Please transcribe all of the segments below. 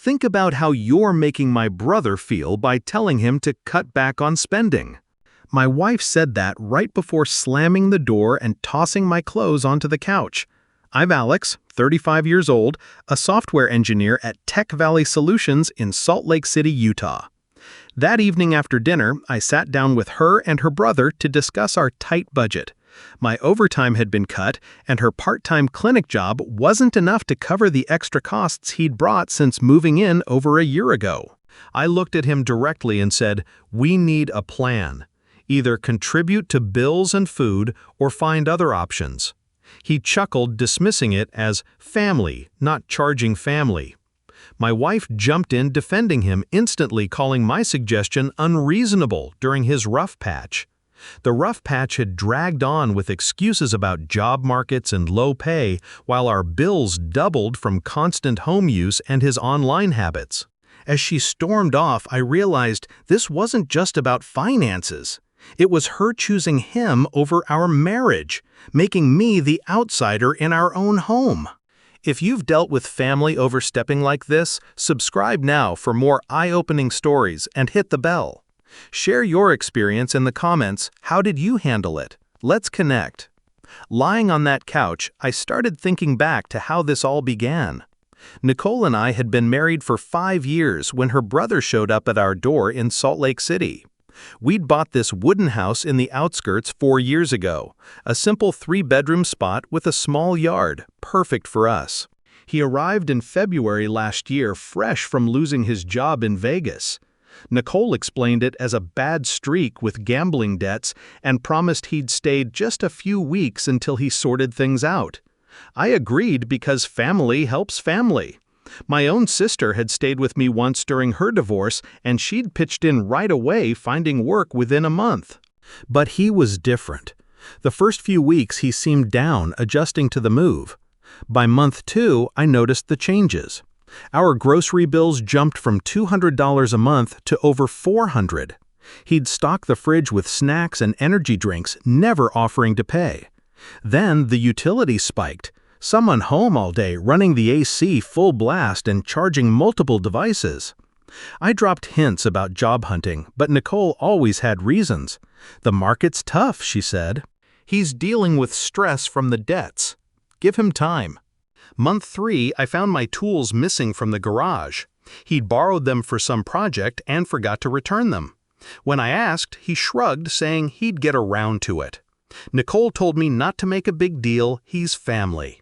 Think about how you're making my brother feel by telling him to cut back on spending." My wife said that right before slamming the door and tossing my clothes onto the couch. I'm Alex, 35 years old, a software engineer at Tech Valley Solutions in Salt Lake City, Utah. That evening after dinner, I sat down with her and her brother to discuss our tight budget. My overtime had been cut, and her part-time clinic job wasn't enough to cover the extra costs he'd brought since moving in over a year ago. I looked at him directly and said, "We need a plan. Either contribute to bills and food or find other options." He chuckled, dismissing it as family, not charging family. My wife jumped in, defending him, instantly calling my suggestion unreasonable during his rough patch. The rough patch had dragged on with excuses about job markets and low pay, while our bills doubled from constant home use and his online habits. As she stormed off, I realized this wasn't just about finances. It was her choosing him over our marriage, making me the outsider in our own home. If you've dealt with family overstepping like this, subscribe now for more eye-opening stories and hit the bell. Share your experience in the comments. How did you handle it? Let's connect. Lying on that couch, I started thinking back to how this all began. Nicole and I had been married for 5 years when her brother showed up at our door in Salt Lake City. We'd bought this wooden house in the outskirts 4 years ago, a simple 3-bedroom spot with a small yard, perfect for us. He arrived in February last year, fresh from losing his job in Vegas. Nicole explained it as a bad streak with gambling debts and promised he'd stay just a few weeks until he sorted things out. I agreed because family helps family. My own sister had stayed with me once during her divorce, and she'd pitched in right away, finding work within a month. But he was different. The first few weeks he seemed down, adjusting to the move. By month 2, I noticed the changes. Our grocery bills jumped from $200 a month to over $400. He'd stock the fridge with snacks and energy drinks, never offering to pay. Then the utilities spiked. Someone home all day, running the AC full blast and charging multiple devices. I dropped hints about job hunting, but Nicole always had reasons. "The market's tough," she said. "He's dealing with stress from the debts. Give him time." Month 3, I found my tools missing from the garage. He'd borrowed them for some project and forgot to return them. When I asked, he shrugged, saying he'd get around to it. Nicole told me not to make a big deal, he's family.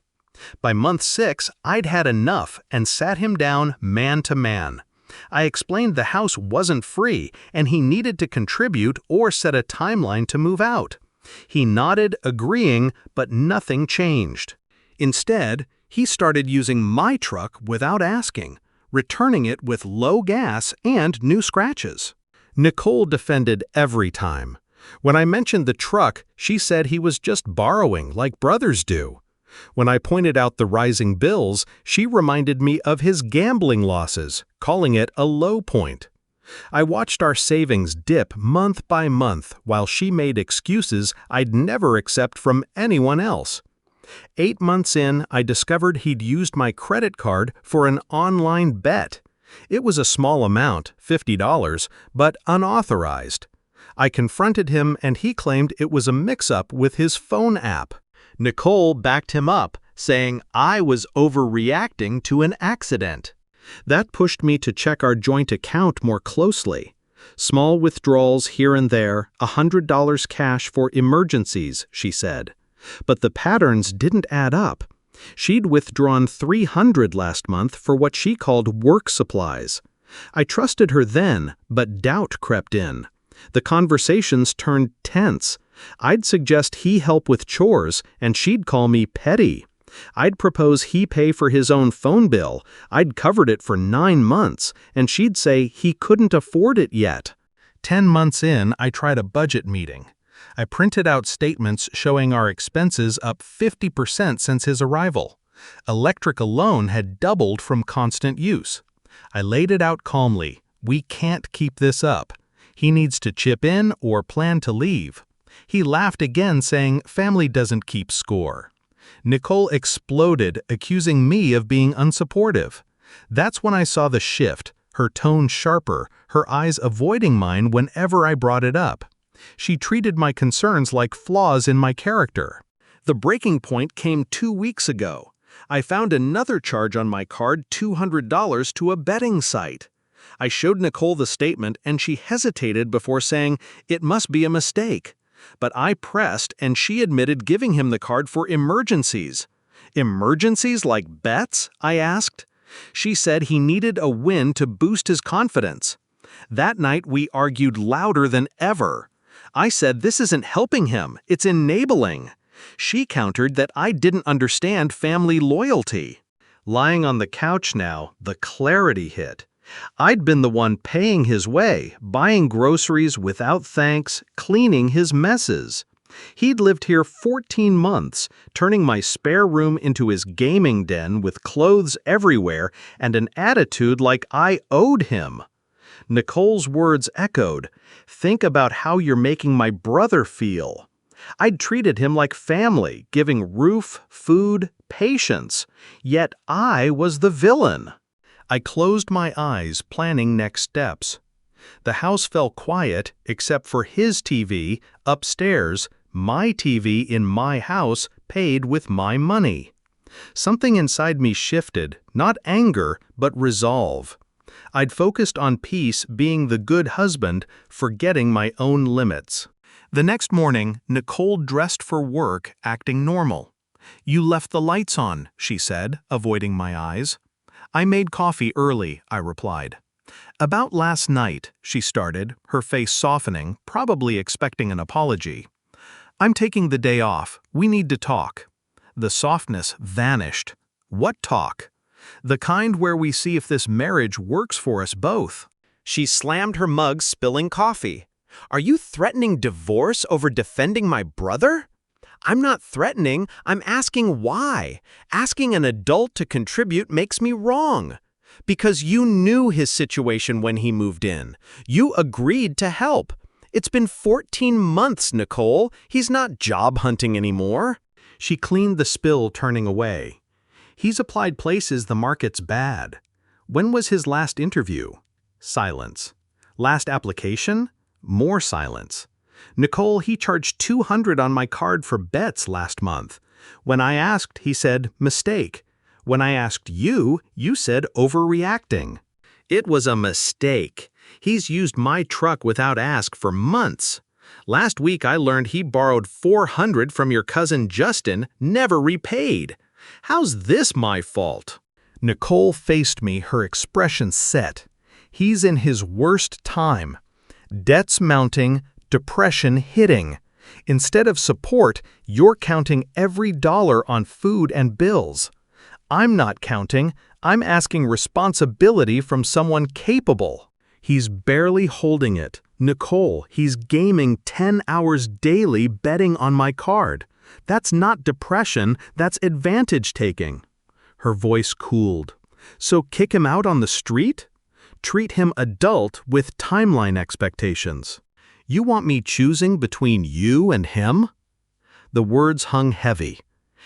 By month 6, I'd had enough and sat him down man to man. I explained the house wasn't free and he needed to contribute or set a timeline to move out. He nodded, agreeing, but nothing changed. Instead, he started using my truck without asking, returning it with low gas and new scratches. Nicole defended every time. When I mentioned the truck, she said he was just borrowing like brothers do. When I pointed out the rising bills, she reminded me of his gambling losses, calling it a low point. I watched our savings dip month by month while she made excuses I'd never accept from anyone else. 8 months in, I discovered he'd used my credit card for an online bet. It was a small amount, $50, but unauthorized. I confronted him and he claimed it was a mix-up with his phone app. Nicole backed him up, saying I was overreacting to an accident. That pushed me to check our joint account more closely. Small withdrawals here and there, $100 cash for emergencies, she said. But the patterns didn't add up. She'd withdrawn $300 last month for what she called work supplies. I trusted her then, but doubt crept in. The conversations turned tense. I'd suggest he help with chores, and she'd call me petty. I'd propose he pay for his own phone bill. I'd covered it for 9 months, and she'd say he couldn't afford it yet. 10 months in, I tried a budget meeting. I printed out statements showing our expenses up 50% since his arrival. Electric alone had doubled from constant use. I laid it out calmly. We can't keep this up. He needs to chip in or plan to leave. He laughed again, saying family doesn't keep score. Nicole exploded, accusing me of being unsupportive. That's when I saw the shift, her tone sharper, her eyes avoiding mine whenever I brought it up. She treated my concerns like flaws in my character. The breaking point came 2 weeks ago. I found another charge on my card, $200 to a betting site. I showed Nicole the statement and she hesitated before saying, "It must be a mistake." But I pressed and she admitted giving him the card for emergencies. Emergencies like bets? I asked. She said he needed a win to boost his confidence. That night we argued louder than ever. I said this isn't helping him, it's enabling. She countered that I didn't understand family loyalty. Lying on the couch now, the clarity hit. I'd been the one paying his way, buying groceries without thanks, cleaning his messes. He'd lived here 14 months, turning my spare room into his gaming den with clothes everywhere and an attitude like I owed him. Nicole's words echoed, "Think about how you're making my brother feel." I'd treated him like family, giving roof, food, patience. Yet I was the villain. I closed my eyes, planning next steps. The house fell quiet, except for his TV, upstairs, my TV in my house, paid with my money. Something inside me shifted, not anger, but resolve. I'd focused on peace, being the good husband, forgetting my own limits. The next morning, Nicole dressed for work, acting normal. "You left the lights on," she said, avoiding my eyes. "I made coffee early," I replied. "About last night," she started, her face softening, probably expecting an apology. "I'm taking the day off. We need to talk." The softness vanished. What talk? The kind where we see if this marriage works for us both. She slammed her mug, spilling coffee. "Are you threatening divorce over defending my brother?" "I'm not threatening, I'm asking why. Asking an adult to contribute makes me wrong. Because you knew his situation when he moved in. You agreed to help. It's been 14 months, Nicole. He's not job hunting anymore." She cleaned the spill, turning away. "He's applied places the market's bad. When was his last interview?" Silence. "Last application?" More silence. "Nicole, he charged $200 on my card for bets last month. When I asked, he said, mistake. When I asked you, you said overreacting." It was a mistake. He's used my truck without ask for months. Last week I learned he borrowed $400 from your cousin Justin, never repaid. How's this my fault? Nicole faced me, her expression set. He's in his worst time. Debts mounting, depression hitting. Instead of support, you're counting every dollar on food and bills. I'm not counting, I'm asking responsibility from someone capable. He's barely holding it. Nicole, he's gaming 10 hours daily betting on my card. That's not depression, that's advantage taking. Her voice cooled. So kick him out on the street? Treat him adult with timeline expectations. You want me choosing between you and him? The words hung heavy.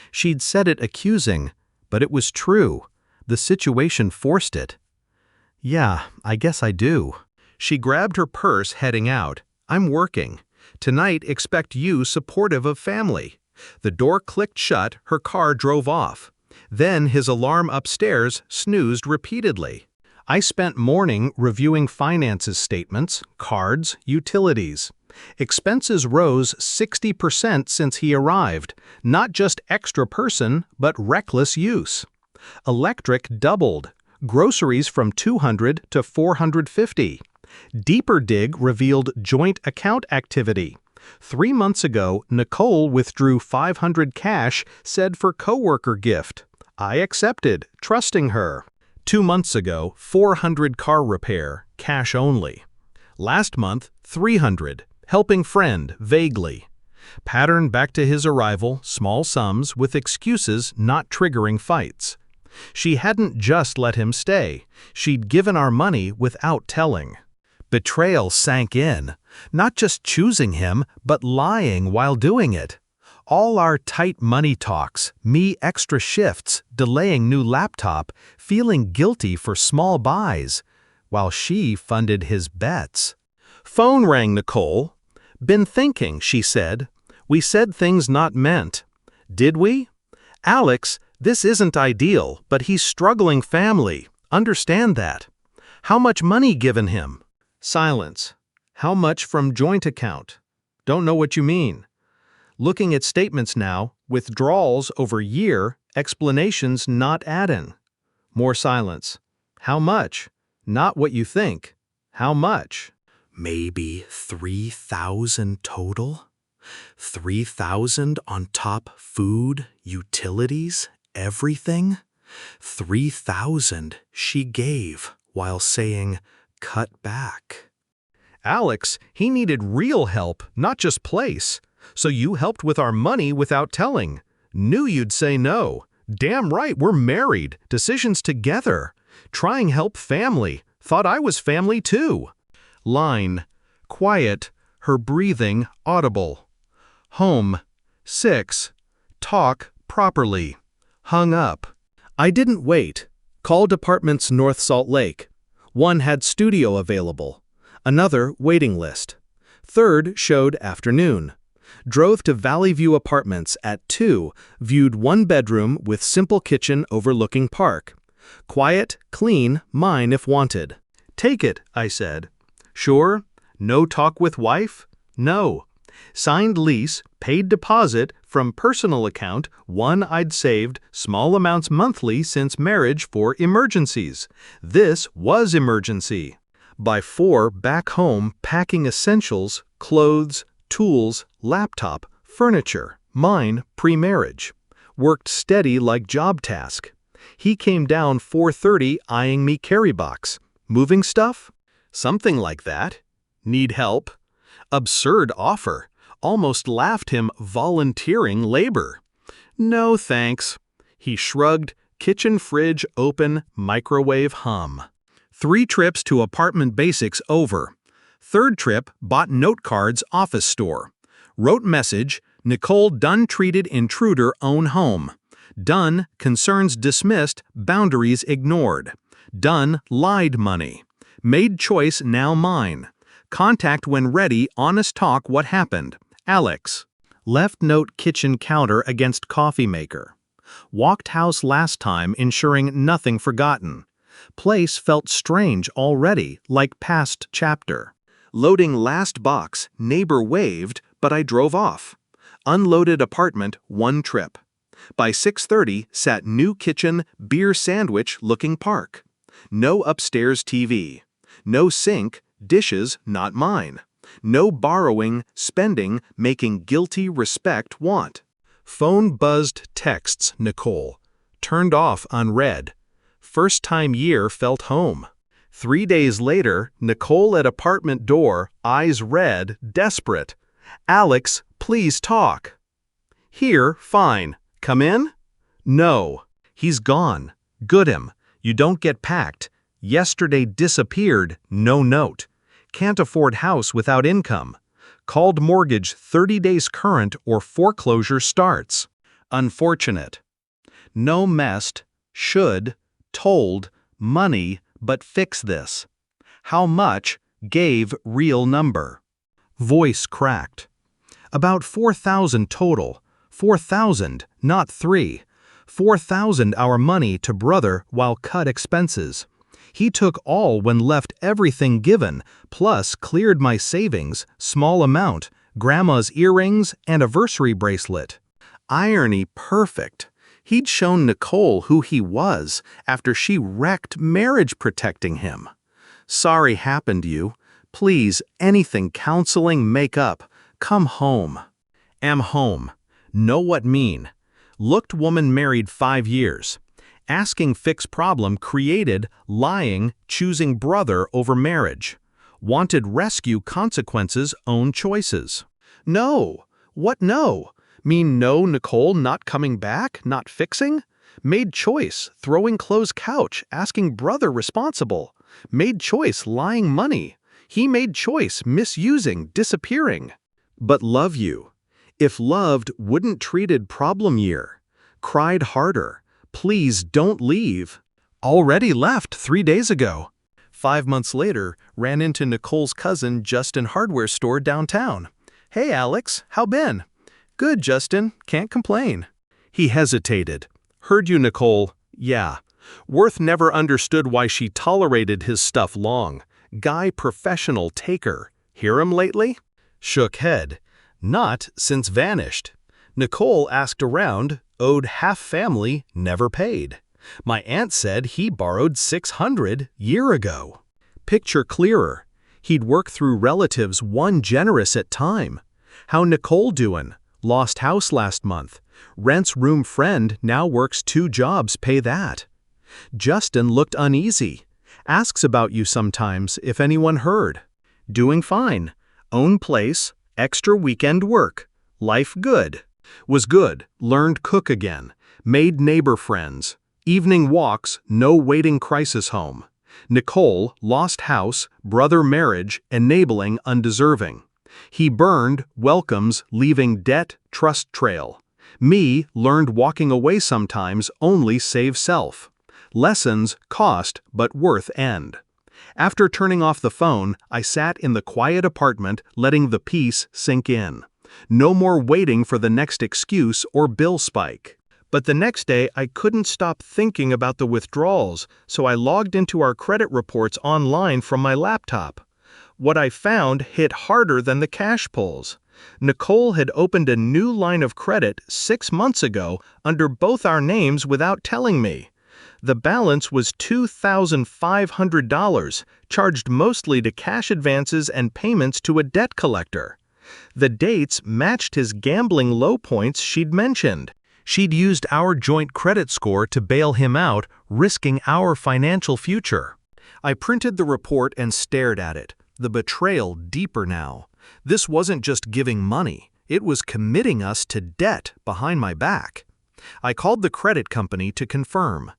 She'd said it accusing, but it was true. The situation forced it. "Yeah, I guess I do." She grabbed her purse, heading out. "I'm working. Tonight, expect you supportive of family." The door clicked shut, her car drove off. Then his alarm upstairs snoozed repeatedly. I spent morning reviewing finances statements, cards, utilities. Expenses rose 60% since he arrived, not just extra person, but reckless use. Electric doubled, groceries from $200 to $450. Deeper dig revealed joint account activity. 3 months ago, Nicole withdrew $500 cash, said for coworker gift. I accepted, trusting her. 2 months ago, $400 car repair, cash only. Last month, $300, helping friend, vaguely. Pattern back to his arrival, small sums with excuses not triggering fights. She hadn't just let him stay. She'd given our money without telling. Betrayal sank in, not just choosing him, but lying while doing it. All our tight money talks, me extra shifts, delaying new laptop, feeling guilty for small buys, while she funded his bets. Phone rang, Nicole. Been thinking, she said. We said things not meant. Did we? Alex, this isn't ideal, but he's struggling family. Understand that. How much money given him? Silence. How much from joint account? Don't know what you mean. Looking at statements now, withdrawals over year, explanations not adding. More silence. How much? Not what you think. How much? Maybe 3,000 total? 3,000 on top food, utilities, everything? 3,000 she gave while saying, cut back. Alex, he needed real help, not just place. So you helped with our money without telling. Knew you'd say no. Damn right, we're married. Decisions together. Trying help family. Thought I was family too. Line. Quiet. Her breathing audible. Home. 6. Talk properly. Hung up. I didn't wait. Called apartments North Salt Lake. One had studio available. Another waiting list. Third showed afternoon. Drove to Valley View Apartments at 2, viewed one bedroom with simple kitchen overlooking park. Quiet, clean, mine if wanted. Take it, I said. Sure? No talk with wife? No. Signed lease, paid deposit from personal account, one I'd saved small amounts monthly since marriage for emergencies. This was emergency. By 4 back home packing essentials, clothes, tools, laptop, furniture, mine pre-marriage. Worked steady like job task. He came down 4:30 eyeing me carry box. Moving stuff? Something like that. Need help? Absurd offer. Almost laughed him volunteering labor. No thanks. He shrugged, kitchen fridge open, microwave hum. 3 trips to apartment basics over. Third trip, bought note cards office store. Wrote message, Nicole done treated intruder own home. Done, concerns dismissed, boundaries ignored. Done, lied money. Made choice now mine. Contact when ready, honest talk what happened. Alex. Left note kitchen counter against coffee maker. Walked house last time ensuring nothing forgotten. Place felt strange already, like past chapter. Loading last box, neighbor waved, but I drove off. Unloaded apartment, 1 trip. By 6:30 sat new kitchen, beer sandwich looking park. No upstairs TV. No sink, dishes not mine. No borrowing, spending, making guilty respect want. Phone buzzed texts, Nicole. Turned off unread. First time year felt home. 3 days later, Nicole at apartment door, eyes red, desperate. Alex, please talk. Here, fine. Come in? No. He's gone. Good him. You don't get packed. Yesterday disappeared, no note. Can't afford house without income. Called mortgage 30 days current or foreclosure starts. Unfortunate. No messed, should, told, money, but fix this. How much, gave real number. Voice cracked. About 4,000 total. 4,000, not 3. 4,000 our money to brother while cut expenses. He took all when left everything given, plus cleared my savings, small amount, grandma's earrings, anniversary bracelet. Irony perfect. He'd shown Nicole who he was after she wrecked marriage protecting him. Sorry happened you. Please, anything counseling make up. Come home. Am home. Know what mean. Looked woman married 5 years. Asking fix problem created, lying, choosing brother over marriage. Wanted rescue consequences own choices. No. What no? Mean no Nicole not coming back, not fixing? Made choice, throwing clothes couch, asking brother responsible. Made choice, lying money. He made choice, misusing, disappearing. But love you. If loved, wouldn't treated problem year. Cried harder. Please don't leave. Already left 3 days ago. 5 months later, ran into Nicole's cousin Justin hardware store downtown. Hey Alex, how been? Good, Justin, can't complain. He hesitated. Heard you, Nicole. Yeah. Worth never understood why she tolerated his stuff long. Guy professional taker. Hear him lately? Shook head. Not since vanished. Nicole asked around, owed half family, never paid. My aunt said he borrowed $600 year ago. Picture clearer. He'd work through relatives one generous at time. How Nicole doin'? Lost house last month. Rents room friend now works 2 jobs pay that. Justin looked uneasy. Asks about you sometimes if anyone heard. Doing fine. Own place. Extra weekend work. Life good. Was good. Learned cook again. Made neighbor friends. Evening walks, no waiting crisis home. Nicole, lost house, brother marriage, enabling undeserving. He burned, welcomes, leaving debt, trust trail. Me, learned walking away sometimes only save self. Lessons, cost, but worth end. After turning off the phone, I sat in the quiet apartment, letting the peace sink in. No more waiting for the next excuse or bill spike. But the next day, I couldn't stop thinking about the withdrawals, so I logged into our credit reports online from my laptop. What I found hit harder than the cash pulls. Nicole had opened a new line of credit 6 months ago under both our names without telling me. The balance was $2,500, charged mostly to cash advances and payments to a debt collector. The dates matched his gambling low points she'd mentioned. She'd used our joint credit score to bail him out, risking our financial future. I printed the report and stared at it, the betrayal deeper now. This wasn't just giving money, it was committing us to debt behind my back. I called the credit company to confirm.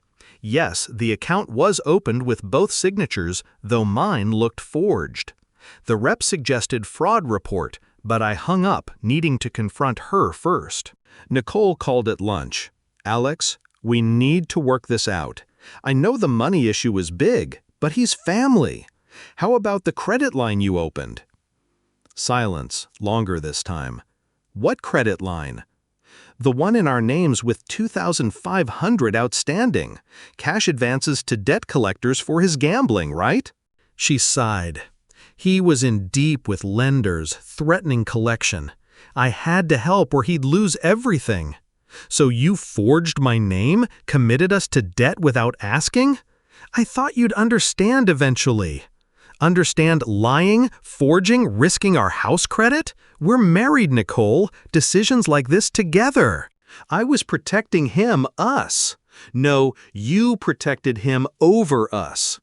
Yes, the account was opened with both signatures, though mine looked forged. The rep suggested fraud report, but I hung up, needing to confront her first. Nicole called at lunch. Alex, we need to work this out. I know the money issue is big, but he's family. How about the credit line you opened? Silence, longer this time. What credit line? The one in our names with $2,500 outstanding. Cash advances to debt collectors for his gambling, right? She sighed. He was in deep with lenders, threatening collection. I had to help or he'd lose everything. So you forged my name, committed us to debt without asking? I thought you'd understand eventually. Understand lying, forging, risking our house credit? We're married, Nicole. Decisions like this together. I was protecting him, us. No, you protected him over us.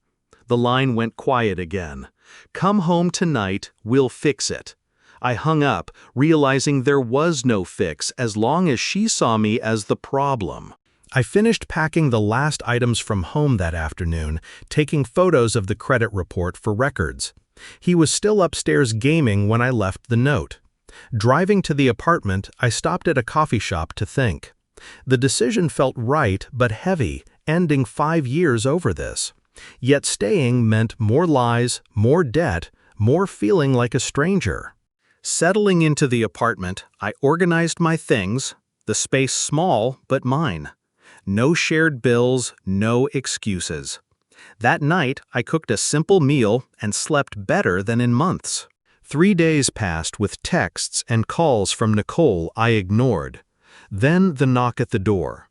The line went quiet again. Come home tonight, we'll fix it. I hung up, realizing there was no fix as long as she saw me as the problem. I finished packing the last items from home that afternoon, taking photos of the credit report for records. He was still upstairs gaming when I left the note. Driving to the apartment, I stopped at a coffee shop to think. The decision felt right but heavy, ending 5 years over this. Yet staying meant more lies, more debt, more feeling like a stranger. Settling into the apartment, I organized my things, the space small but mine. No shared bills, no excuses. That night, I cooked a simple meal and slept better than in months. 3 days passed with texts and calls from Nicole I ignored. Then the knock at the door.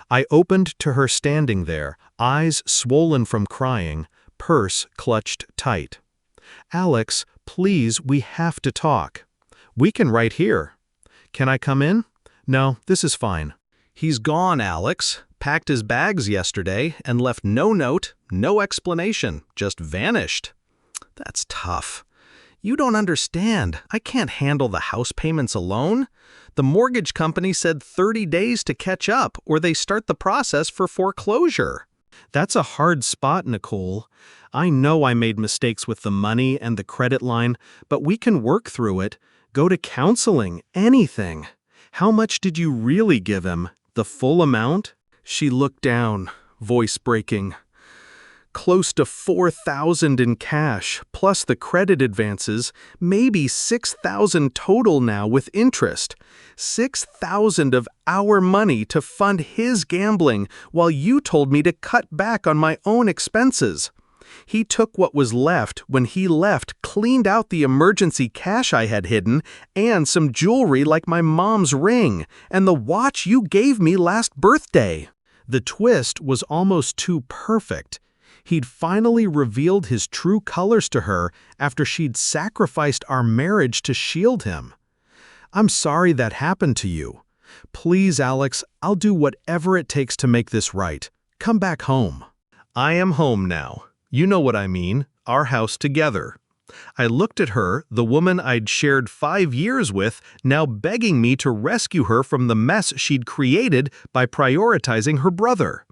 I opened to her standing there, eyes swollen from crying, purse clutched tight. Alex, please, we have to talk. We can right here. Can I come in? No, this is fine. He's gone, Alex. Packed his bags yesterday and left no note, no explanation, just vanished. That's tough. You don't understand. I can't handle the house payments alone. The mortgage company said 30 days to catch up or they start the process for foreclosure. That's a hard spot, Nicole. I know I made mistakes with the money and the credit line, but we can work through it. Go to counseling, anything. How much did you really give him? The full amount? She looked down, voice breaking. Close to $4,000 in cash, plus the credit advances, maybe $6,000 total now with interest. $6,000 of our money to fund his gambling while you told me to cut back on my own expenses. He took what was left when he left, cleaned out the emergency cash I had hidden, and some jewelry like my mom's ring, and the watch you gave me last birthday. The twist was almost too perfect. He'd finally revealed his true colors to her after she'd sacrificed our marriage to shield him. I'm sorry that happened to you. Please, Alex, I'll do whatever it takes to make this right. Come back home. I am home now. You know what I mean, our house together. I looked at her, the woman I'd shared 5 years with, now begging me to rescue her from the mess she'd created by prioritizing her brother.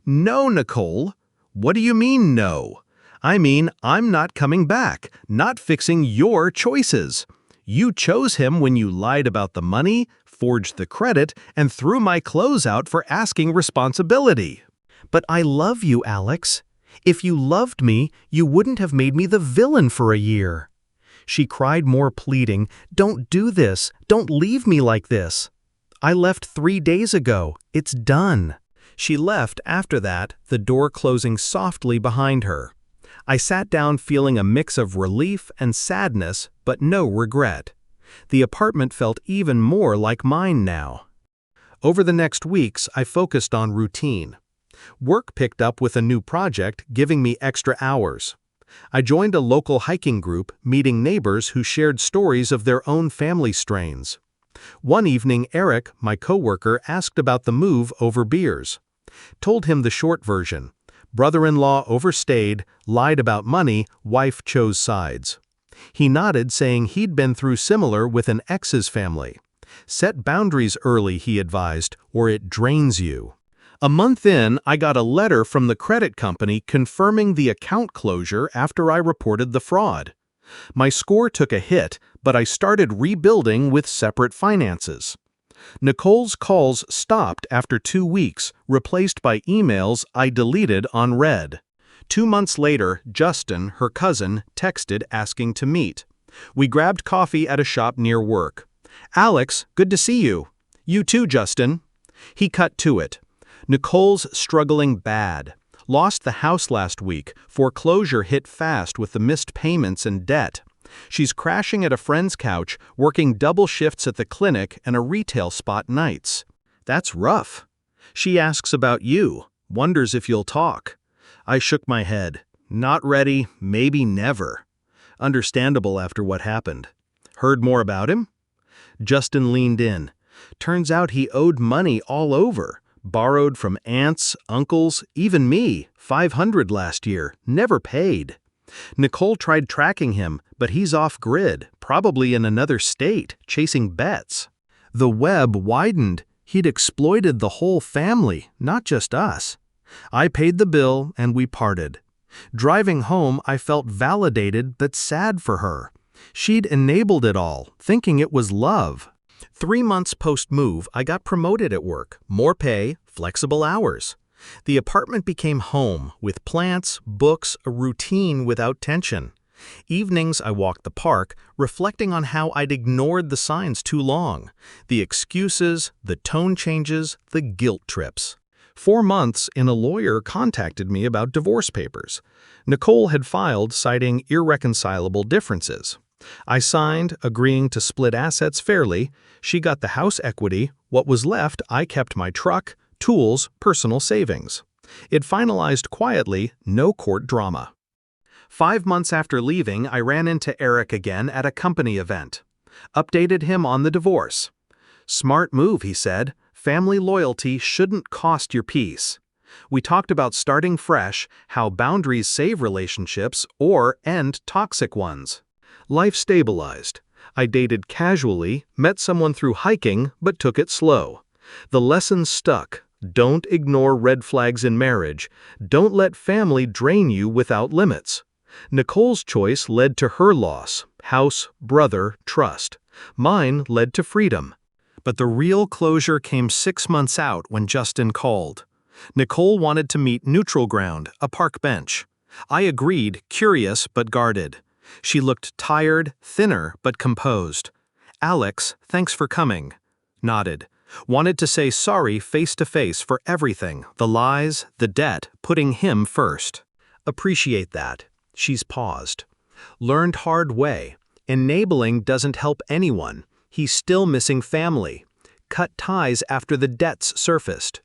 No, Nicole. What do you mean, no? I mean, I'm not coming back, not fixing your choices. You chose him when you lied about the money, forged the credit, and threw my clothes out for asking responsibility. But I love you, Alex. If you loved me, you wouldn't have made me the villain for a year. She cried more pleading, don't do this, don't leave me like this. I left 3 days ago, it's done. She left after that, the door closing softly behind her. I sat down feeling a mix of relief and sadness, but no regret. The apartment felt even more like mine now. Over the next weeks, I focused on routine. Work picked up with a new project, giving me extra hours. I joined a local hiking group, meeting neighbors who shared stories of their own family strains. One evening, Eric, my coworker, asked about the move over beers. Told him the short version. Brother-in-law overstayed, lied about money, wife chose sides. He nodded, saying he'd been through similar with an ex's family. Set boundaries early, he advised, or it drains you. A month in, I got a letter from the credit company confirming the account closure after I reported the fraud. My score took a hit, but I started rebuilding with separate finances. Nicole's calls stopped after 2 weeks, replaced by emails I deleted on read. 2 months later, Justin, her cousin, texted asking to meet. We grabbed coffee at a shop near work. Alex, good to see you. You too, Justin. He cut to it. Nicole's struggling bad. Lost the house last week. Foreclosure hit fast with the missed payments and debt. She's crashing at a friend's couch, working double shifts at the clinic and a retail spot nights. That's rough. She asks about you, wonders if you'll talk. I shook my head. Not ready, maybe never. Understandable after what happened. Heard more about him? Justin leaned in. Turns out he owed money all over. Borrowed from aunts, uncles, even me, $500 last year, never paid. Nicole tried tracking him, but he's off-grid, probably in another state, chasing bets. The web widened. He'd exploited the whole family, not just us. I paid the bill, and we parted. Driving home, I felt validated but sad for her. She'd enabled it all, thinking it was love. 3 months post-move, I got promoted at work, more pay, flexible hours. The apartment became home, with plants, books, a routine without tension. Evenings I walked the park, reflecting on how I'd ignored the signs too long. The excuses, the tone changes, the guilt trips. 4 months in, a lawyer contacted me about divorce papers. Nicole had filed citing irreconcilable differences. I signed, agreeing to split assets fairly. She got the house equity. What was left, I kept my truck, tools, personal savings. It finalized quietly, no court drama. 5 months after leaving, I ran into Eric again at a company event. Updated him on the divorce. Smart move, he said. Family loyalty shouldn't cost your peace. We talked about starting fresh, how boundaries save relationships or end toxic ones. Life stabilized. I dated casually, met someone through hiking, but took it slow. The lessons stuck. Don't ignore red flags in marriage. Don't let family drain you without limits. Nicole's choice led to her loss. House, brother, trust. Mine led to freedom. But the real closure came 6 months out when Justin called. Nicole wanted to meet neutral ground, a park bench. I agreed, curious but guarded. She looked tired, thinner but composed. Alex, thanks for coming. Nodded. Wanted to say sorry face to face for everything, the lies, the debt, putting him first. Appreciate that. She's paused. Learned hard way. Enabling doesn't help anyone. He's still missing family. Cut ties after the debts surfaced.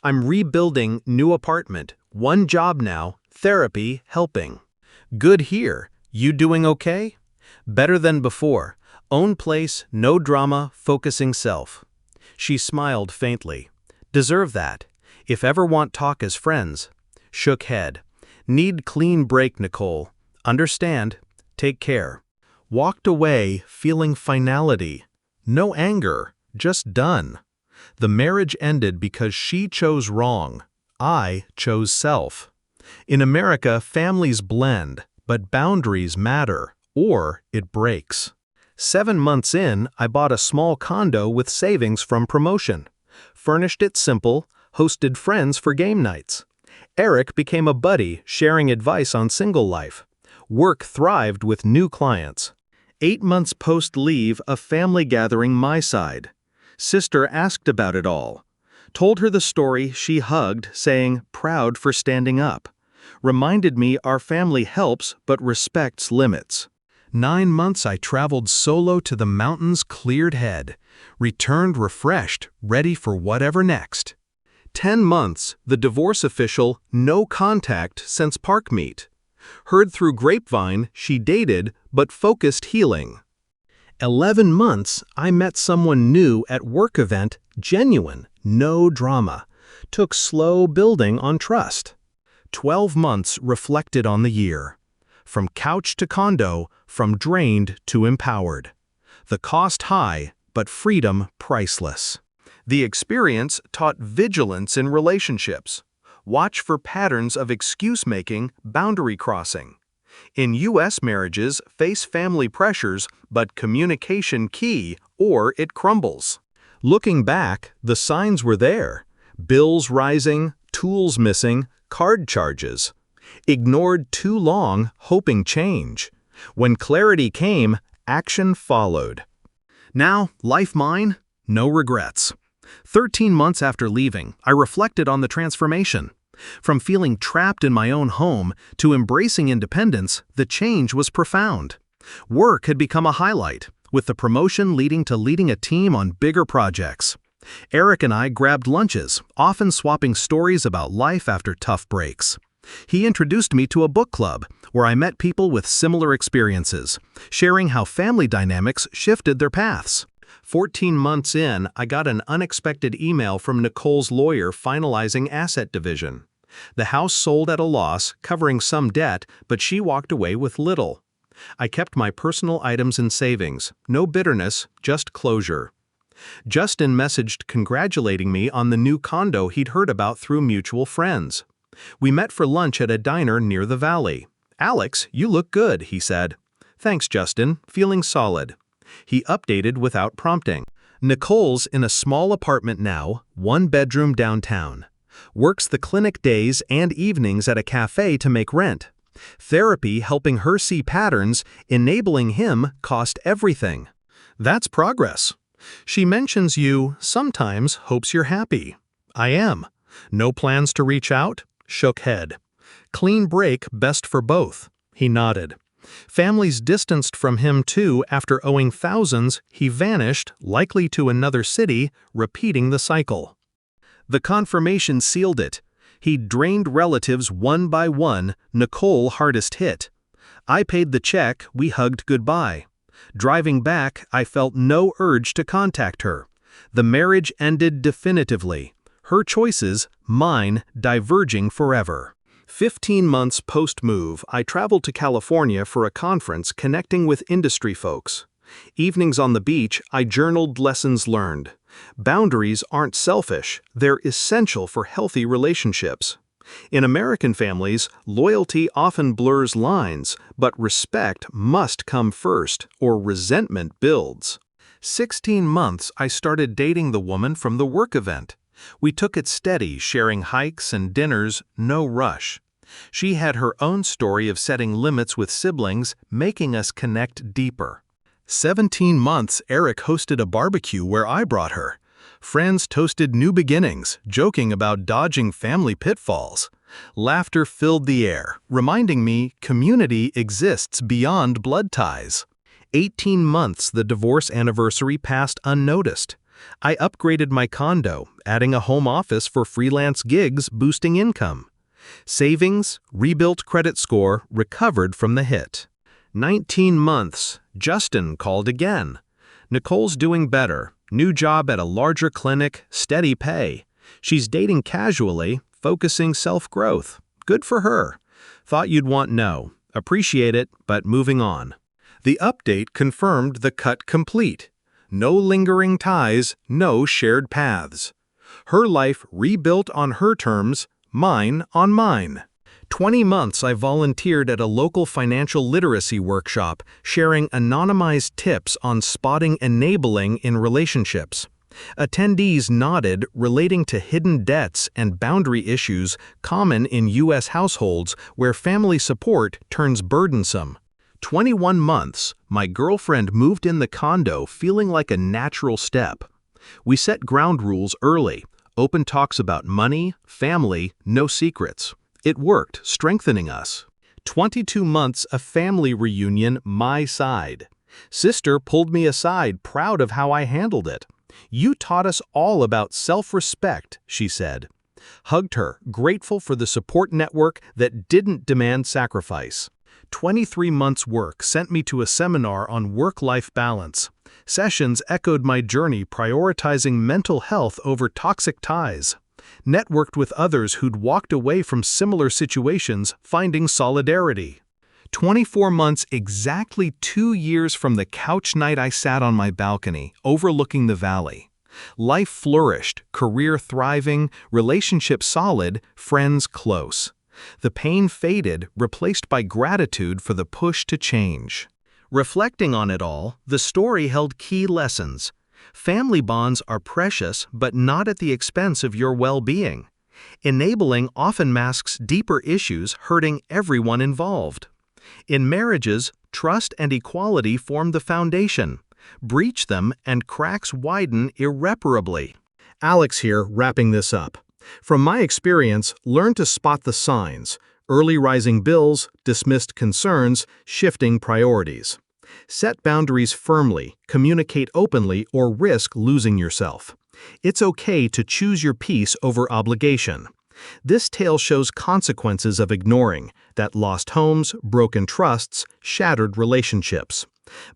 I'm rebuilding, new apartment, one job now, therapy, helping. Good here. You doing okay? Better than before. Own place, no drama, focusing self. She smiled faintly. Deserve that. If ever want talk as friends. Shook head. Need clean break, Nicole. Understand. Take care. Walked away, feeling finality. No anger, just done. The marriage ended because she chose wrong. I chose self. In America, families blend, but boundaries matter, or it breaks. 7 months in, I bought a small condo with savings from promotion. Furnished it simple, hosted friends for game nights. Eric became a buddy, sharing advice on single life. Work thrived with new clients. 8 months post-leave, a family gathering my side. Sister asked about it all. Told her the story, she hugged, saying, proud for standing up. Reminded me our family helps but respects limits. 9 months I traveled solo to the mountains, cleared head. Returned refreshed, ready for whatever next. 10 months, the divorce official, no contact since park meet. Heard through grapevine, she dated, but focused healing. 11 months, I met someone new at work event, genuine, no drama. Took slow building on trust. 12 months reflected on the year. From couch to condo, from drained to empowered. The cost high, but freedom priceless. The experience taught vigilance in relationships. Watch for patterns of excuse-making, boundary crossing. In U.S. marriages, face family pressures, but communication key, or it crumbles. Looking back, the signs were there. Bills rising, tools missing, card charges. Ignored too long, hoping change. When clarity came, action followed. Now, life mine, no regrets. 13 months after leaving, I reflected on the transformation. From feeling trapped in my own home to embracing independence, the change was profound. Work had become a highlight, with the promotion leading to leading a team on bigger projects. Eric and I grabbed lunches, often swapping stories about life after tough breaks. He introduced me to a book club, where I met people with similar experiences, sharing how family dynamics shifted their paths. 14 months in, I got an unexpected email from Nicole's lawyer finalizing asset division. The house sold at a loss, covering some debt, but she walked away with little. I kept my personal items and savings, no bitterness, just closure. Justin messaged congratulating me on the new condo he'd heard about through mutual friends. We met for lunch at a diner near the valley. "Alex, you look good," he said. "Thanks, Justin, feeling solid." He updated without prompting. Nicole's in a small apartment now, 1 bedroom downtown. Works the clinic days and evenings at a cafe to make rent. Therapy helping her see patterns, enabling him cost everything. That's progress. She mentions you, sometimes hopes you're happy. I am. No plans to reach out? Shook head. Clean break best for both. He nodded. Families distanced from him too after owing thousands, he vanished, likely to another city, repeating the cycle. The confirmation sealed it. He drained relatives one by one, Nicole hardest hit. I paid the check, we hugged goodbye. Driving back, I felt no urge to contact her. The marriage ended definitively. Her choices, mine, diverging forever. 15 months post-move, I traveled to California for a conference connecting with industry folks. Evenings on the beach, I journaled lessons learned. Boundaries aren't selfish, they're essential for healthy relationships. In American families, loyalty often blurs lines, but respect must come first, or resentment builds. 16 months I started dating the woman from the work event. We took it steady, sharing hikes and dinners, no rush. She had her own story of setting limits with siblings, making us connect deeper. 17 months Eric hosted a barbecue where I brought her. Friends toasted new beginnings, joking about dodging family pitfalls. Laughter filled the air, reminding me community exists beyond blood ties. 18 months the divorce anniversary passed unnoticed. I upgraded my condo, adding a home office for freelance gigs, boosting income. Savings, rebuilt credit score, recovered from the hit. 19 months, Justin called again. Nicole's doing better, new job at a larger clinic, steady pay. She's dating casually, focusing self-growth. Good for her. Thought you'd want no. Appreciate it, but moving on. The update confirmed the cut complete. No lingering ties, no shared paths. Her life rebuilt on her terms, mine on mine. 20 months I volunteered at a local financial literacy workshop, sharing anonymized tips on spotting enabling in relationships. Attendees nodded, relating to hidden debts and boundary issues common in U.S. households where family support turns burdensome. 21 months, my girlfriend moved in the condo feeling like a natural step. We set ground rules early, open talks about money, family, no secrets. It worked, strengthening us. 22 months a family reunion my side. Sister pulled me aside, proud of how I handled it. You taught us all about self-respect, she said. Hugged her, grateful for the support network that didn't demand sacrifice. 23 months' work sent me to a seminar on work-life balance. Sessions echoed my journey prioritizing mental health over toxic ties. Networked with others who'd walked away from similar situations, finding solidarity. 24 months, exactly 2 years from the couch night I sat on my balcony, overlooking the valley. Life flourished, career thriving, relationship solid, friends close. The pain faded, replaced by gratitude for the push to change. Reflecting on it all, the story held key lessons. Family bonds are precious, but not at the expense of your well-being. Enabling often masks deeper issues hurting everyone involved. In marriages, trust and equality form the foundation. Breach them and cracks widen irreparably. Alex here, wrapping this up. From my experience, learn to spot the signs: early rising bills, dismissed concerns, shifting priorities. Set boundaries firmly, communicate openly, or risk losing yourself. It's okay to choose your peace over obligation. This tale shows consequences of ignoring, that lost homes, broken trusts, shattered relationships.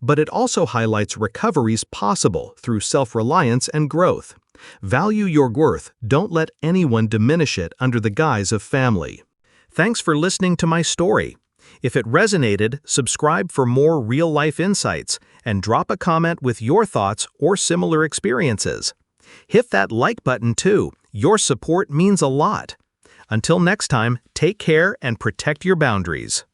But it also highlights recoveries possible through self-reliance and growth. Value your worth, don't let anyone diminish it under the guise of family. Thanks for listening to my story. If it resonated, subscribe for more real-life insights, and drop a comment with your thoughts or similar experiences. Hit that like button too, your support means a lot. Until next time, take care and protect your boundaries.